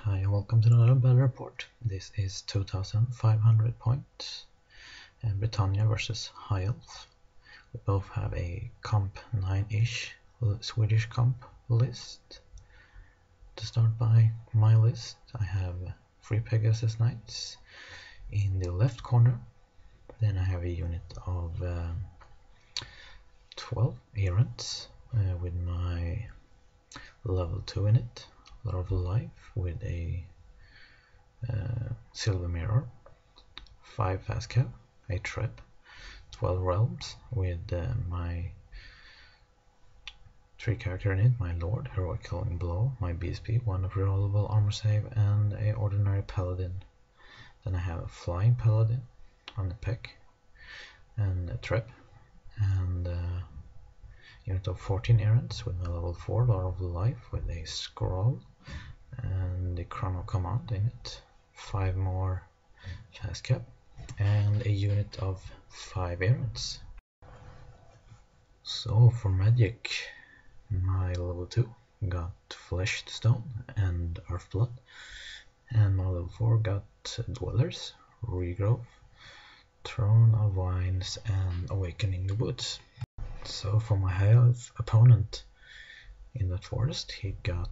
Hi and welcome to another battle report. This is 2500 points and Bretonnia versus High Elves. We both have a comp 9-ish Swedish comp list. To start by my list, I have 3 Pegasus Knights in the left corner. Then I have a unit of 12 errants with my level 2 in it. Lot of life with a silver mirror, 5 fast cap, a trip, 12 realms with my 3 character in it, my lord, heroic killing blow, my BSP, 1 of rerollable armor save, and a ordinary paladin. Then I have a flying paladin on the peck, and a trip, and unit of 14 errants with my level 4, lot of life with a scroll and the chrono command in it, 5 more fast cap, and a unit of 5 errants. So for magic, my level 2 got fleshed stone and earthblood, and my level 4 got dwellers, regrowth, throne of vines, and awakening the woods. So for my high elf opponent in that forest, he got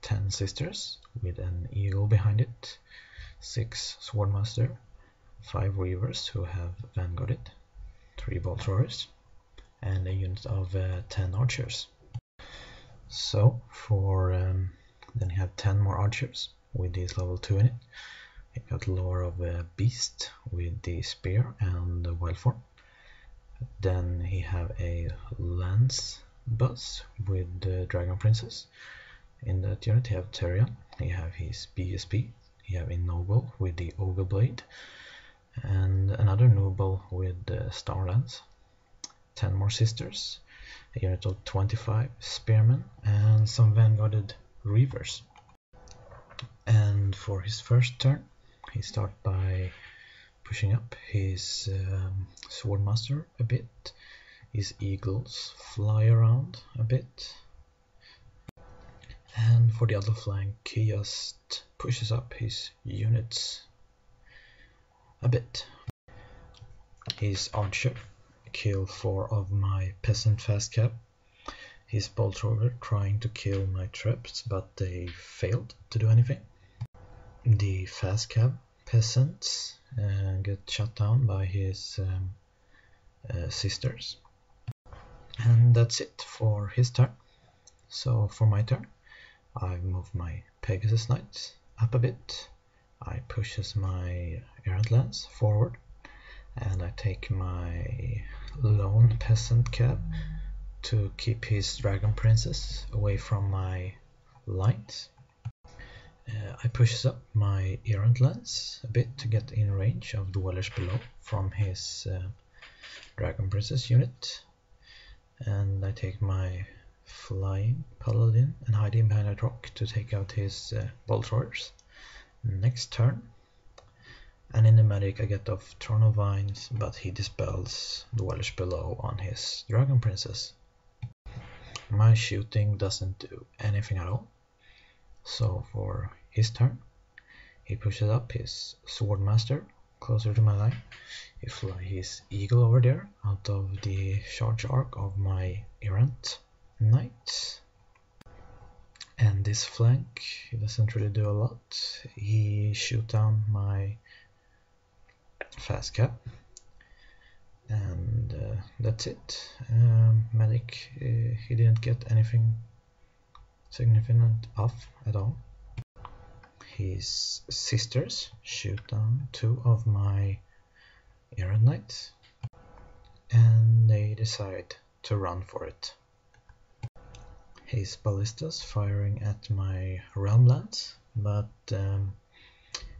10 sisters with an eagle behind it, 6 swordmaster, 5 reavers who have vanguarded, 3 bolt throwers, and a unit of 10 archers. So for then you have 10 more archers with this level 2 in it. He got lore of beast with the spear and the wild form. Then he have a lance buzz with the dragon princess. In that unit he have Tyrion, he have his BSP, he have a noble with the ogre blade, and another noble with the star lance, 10 more sisters, a unit of 25 spearmen, and some vanguarded reavers. And for his first turn, he start by pushing up his swordmaster a bit, his eagles fly around a bit, and for the other flank he just pushes up his units a bit. His archer killed 4 of my peasant fast cap, his bolt thrower trying to kill my traps but they failed to do anything. The fast cap peasants get shut down by his sisters, and that's it for his turn. So for my turn, I move my Pegasus Knights up a bit, I pushes my errant lance forward, and I take my lone peasant cab to keep his dragon princess away from my lines. I pushes up my errant lance a bit to get in range of dwellers below from his dragon princess unit, and I take my flying paladin and hide him behind a rock to take out his bolt throwers. Next turn, and in the magic I get off Throne of Vines, but he dispels dwellers below on his dragon princess. My shooting doesn't do anything at all, so for his turn he pushes up his swordmaster closer to my line, he fly his eagle over there out of the charge arc of my errant knights, and this flank he doesn't really do a lot. He shoot down my fast cap, and that's it. Medic, he didn't get anything significant off at all. His sisters shoot down 2 of my errant knights, and they decide to run for it. His ballistas firing at my realm lance, but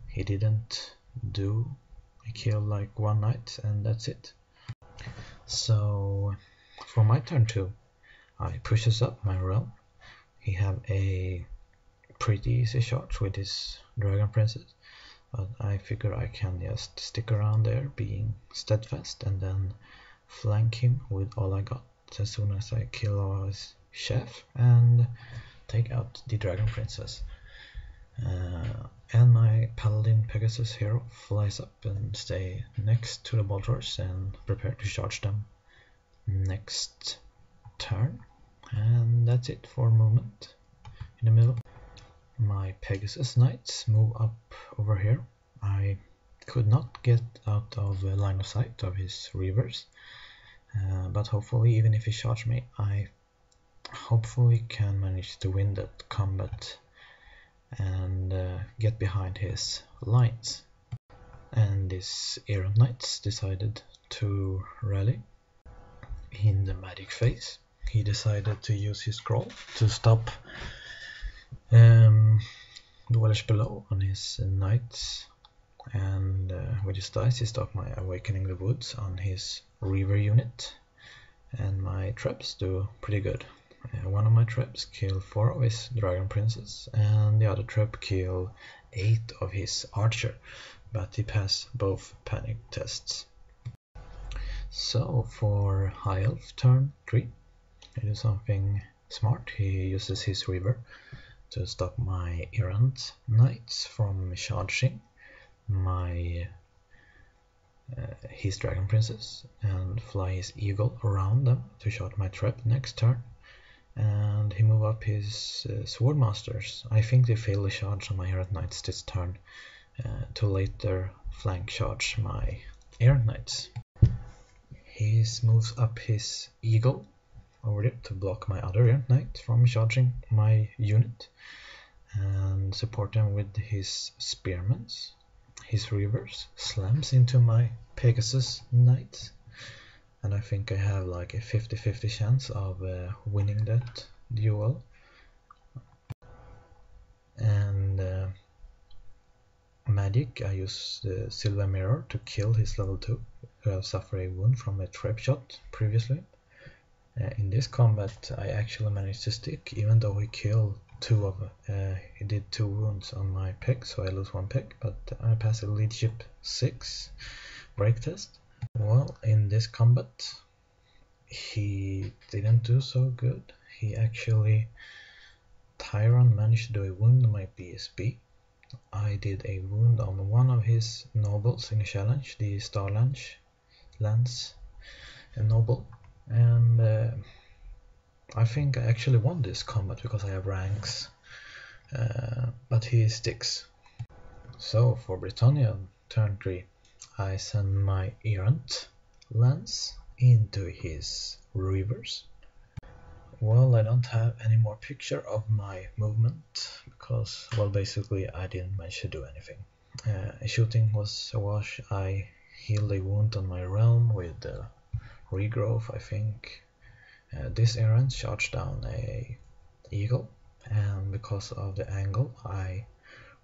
he didn't do a kill like 1 knight, and that's it. So for my turn 2, I pushes up my realm. He have a pretty easy shot with his dragon princess, but I figure I can just stick around there being steadfast and then flank him with all I got as soon as I kill all his chef and take out the dragon princess. And my paladin Pegasus hero flies up and stay next to the bolters and prepare to charge them next turn. And that's it for movement in the middle. My Pegasus knights move up over here. I could not get out of line of sight of his reavers, but hopefully, even if he charges me, I hopefully can manage to win that combat and get behind his lines. And this errant knights decided to rally. In the magic phase, he decided to use his scroll to stop dwellers below on his knights, and with his dice he stopped my awakening the woods on his reaver unit, and my traps do pretty good. One of my traps killed 4 of his dragon princes, and the other trap killed 8 of his archer, but he passed both panic tests. So for High Elf turn 3, he does something smart. He uses his reaver to stop my errant knights from charging my his dragon princes and fly his eagle around them to shot my trap next turn. And he move up his sword masters. I think they fail the charge on my errant knights this turn to later flank charge my errant knights. He moves up his eagle over there to block my other errant knight from charging my unit and support them with his spearmen. His reavers slams into my Pegasus knight, and I think I have like a 50-50 chance of winning that duel. And magic, I use the silver mirror to kill his level 2 who have suffered a wound from a trap shot previously. In this combat I actually managed to stick, even though he killed 2 of he did 2 wounds on my pick, so I lose 1 pick, but I pass a leadership 6 break test. Well, in this combat he didn't do so good. He actually Tyron managed to do a wound on my BSB. I did a wound on one of his nobles in the challenge, the Star Lance noble, and I think I actually won this combat because I have ranks, but he sticks. So for Bretonnia turn 3, I send my errant lance into his reavers. Well, I don't have any more picture of my movement because, well, basically I didn't manage to do anything. Shooting was a wash. I healed a wound on my realm with regrowth, I think. This errant charged down a eagle, and because of the angle I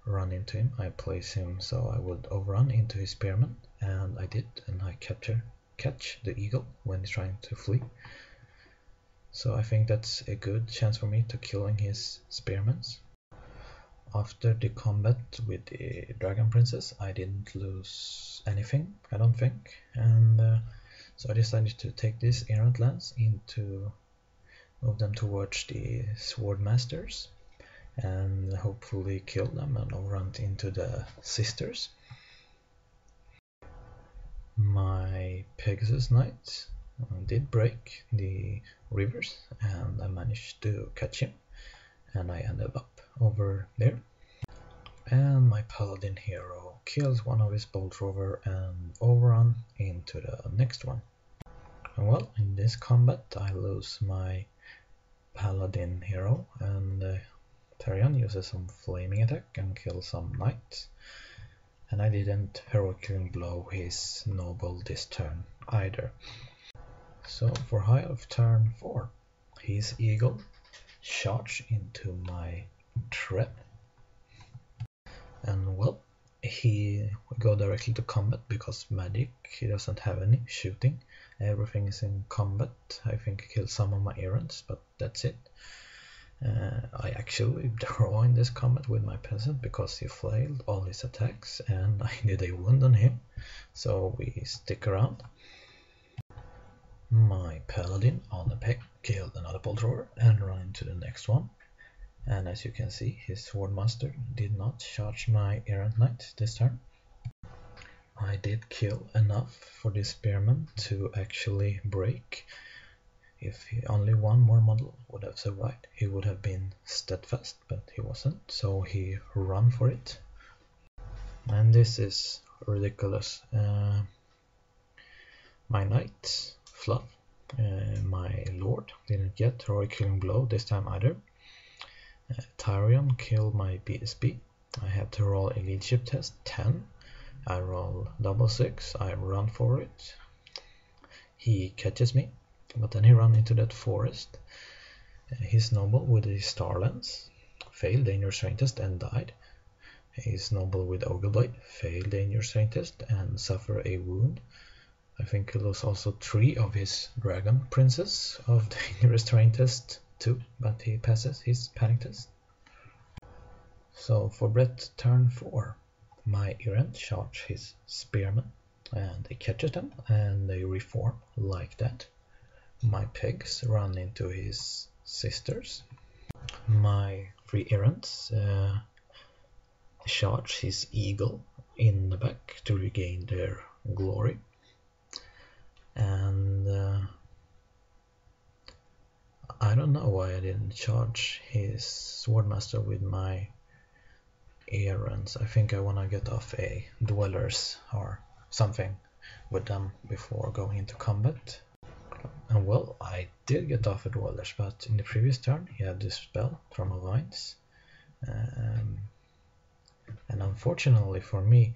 run into him, I place him so I would overrun into his spearman, and I did, and I catch the eagle when he's trying to flee. So I think that's a good chance for me to killing his spearmen. After the combat with the dragon princess, I didn't lose anything, I don't think, and so I decided to take this errant lance into move them towards the sword masters and hopefully kill them and overrun into the sisters. My Pegasus knight did break the rivers, and I managed to catch him, and I ended up over there. And my paladin hero kills one of his bolt rover and overrun into the next one. And well, in this combat I lose my paladin hero, and Tyrion uses some flaming attack and kills some knights, and I didn't heroically blow his noble this turn either. So for High Elf turn 4, his eagle charged into my trap, and well, he will go directly to combat because magic, he doesn't have any shooting, everything is in combat. I think I killed some of my errands, but that's it. I actually draw in this combat with my peasant because he failed all his attacks and I did a wound on him, so we stick around. My paladin on the pick killed another bolt rover and run into the next one, And as you can see, his Swordmaster did not charge my Errant Knight this turn. I did kill enough for this Spearman to actually break. If only one more model would have survived, he would have been steadfast, but he wasn't, so he ran for it. And this is ridiculous. My knight, Fluff, my lord, didn't get heroic killing blow this time either. Tyrion killed my BSB. I had to roll a leadership test, 10. I roll double 6, I run for it. He catches me, but then he ran into that forest. His noble with his star lens failed dangerous terrain test and died. His noble with Ogleblade failed dangerous terrain test and suffered a wound. I think he lost also 3 of his dragon princes of dangerous terrain test too, but he passes his panic test. So for Brett turn 4, my Errant charge his spearmen and he catches them and they reform like that. My pigs run into his sisters. My 3 Errants charge his eagle in the back to regain their glory. And I don't know why I didn't charge his Swordmaster with my Errants. I think I want to get off a Dwellers or something with them before going into combat. And well, I did get off a Dwellers, but in the previous turn he had this spell, Thermal Vines. And unfortunately for me,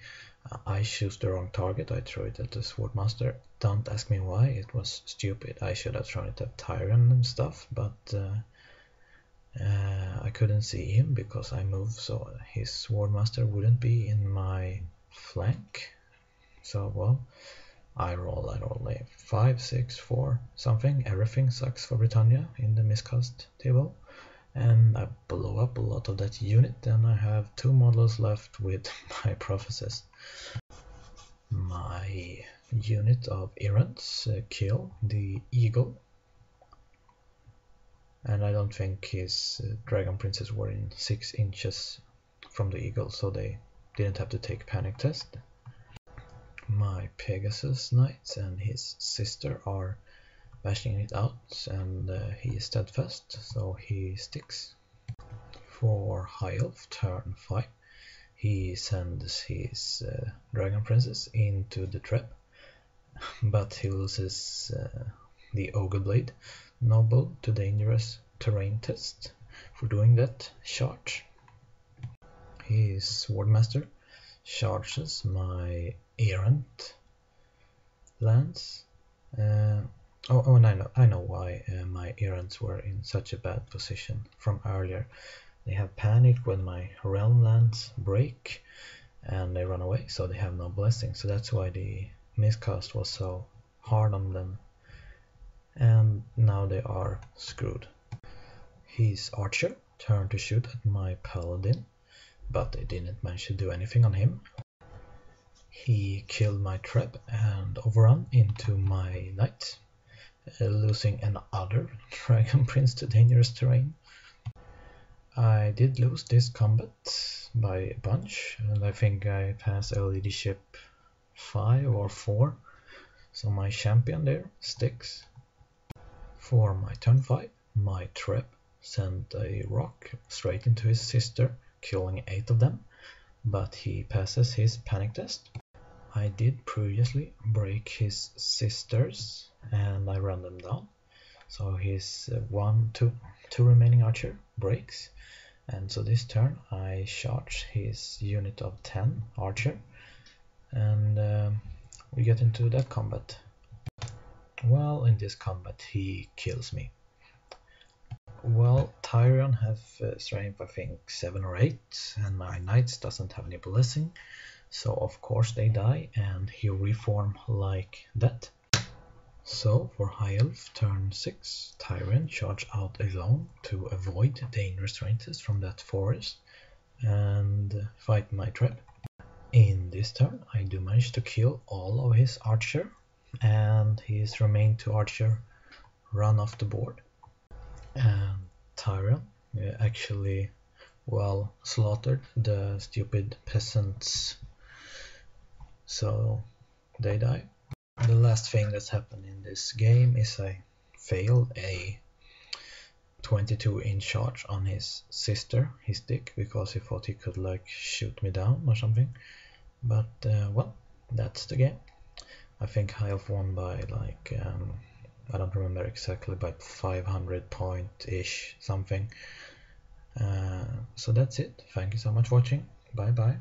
I chose the wrong target. I threw it at the Swordmaster. Don't ask me why, it was stupid. I should have thrown it at Tyrion and stuff, but I couldn't see him because I moved, so his Swordmaster wouldn't be in my flank. So well, I roll a 5, 6, 4 something. Everything sucks for Bretonnia in the miscast table. And I blow up a lot of that unit, and I have 2 models left with my prophecies. My unit of Errants kill the eagle, and I don't think his dragon princes were in 6 inches from the eagle, so they didn't have to take panic test. My Pegasus knights and his sister are bashing it out, and he is steadfast, so he sticks. For High Elf turn 5, he sends his dragon princess into the trap, but he loses the Ogleblade noble to dangerous terrain test. For doing that charge, his Swordmaster charges my Errant lance. Oh, and I know why my Errants were in such a bad position from earlier. They have panicked when my realm lands break and they run away, so they have no blessing. So that's why the miscast was so hard on them. And now they are screwed. His archer turned to shoot at my paladin, but they didn't manage to do anything on him. He killed my trap and overrun into my knight, losing another dragon prince to dangerous terrain. I did lose this combat by a bunch, and I think I passed a leadership 5 or 4, so my champion there sticks. For my turn 5, my trap sent a rock straight into his sister, killing 8 of them, but he passes his panic test. I did previously break his sisters and I ran them down, so his 2 remaining archer breaks, and so this turn I charge his unit of 10 archer, and we get into that combat. Well, in this combat he kills me. Well, Tyrion have strength I think 7 or 8, and my knights doesn't have any blessing, so of course they die and he reform like that. So for High Elf turn 6, Tyrion charge out alone to avoid dangerous terrain test from that forest and fight my trap. In this turn I do manage to kill all of his archer, and his remaining 2 archer run off the board, and Tyrion actually, well, slaughtered the stupid peasants, so they die. The last thing that's happened in this game is I failed a 22-inch charge on his sister, his dick, because he thought he could like shoot me down or something. But well, that's the game. I think High Elf won by like I don't remember exactly, but 500 point-ish something. So that's it. Thank you so much for watching. Bye bye.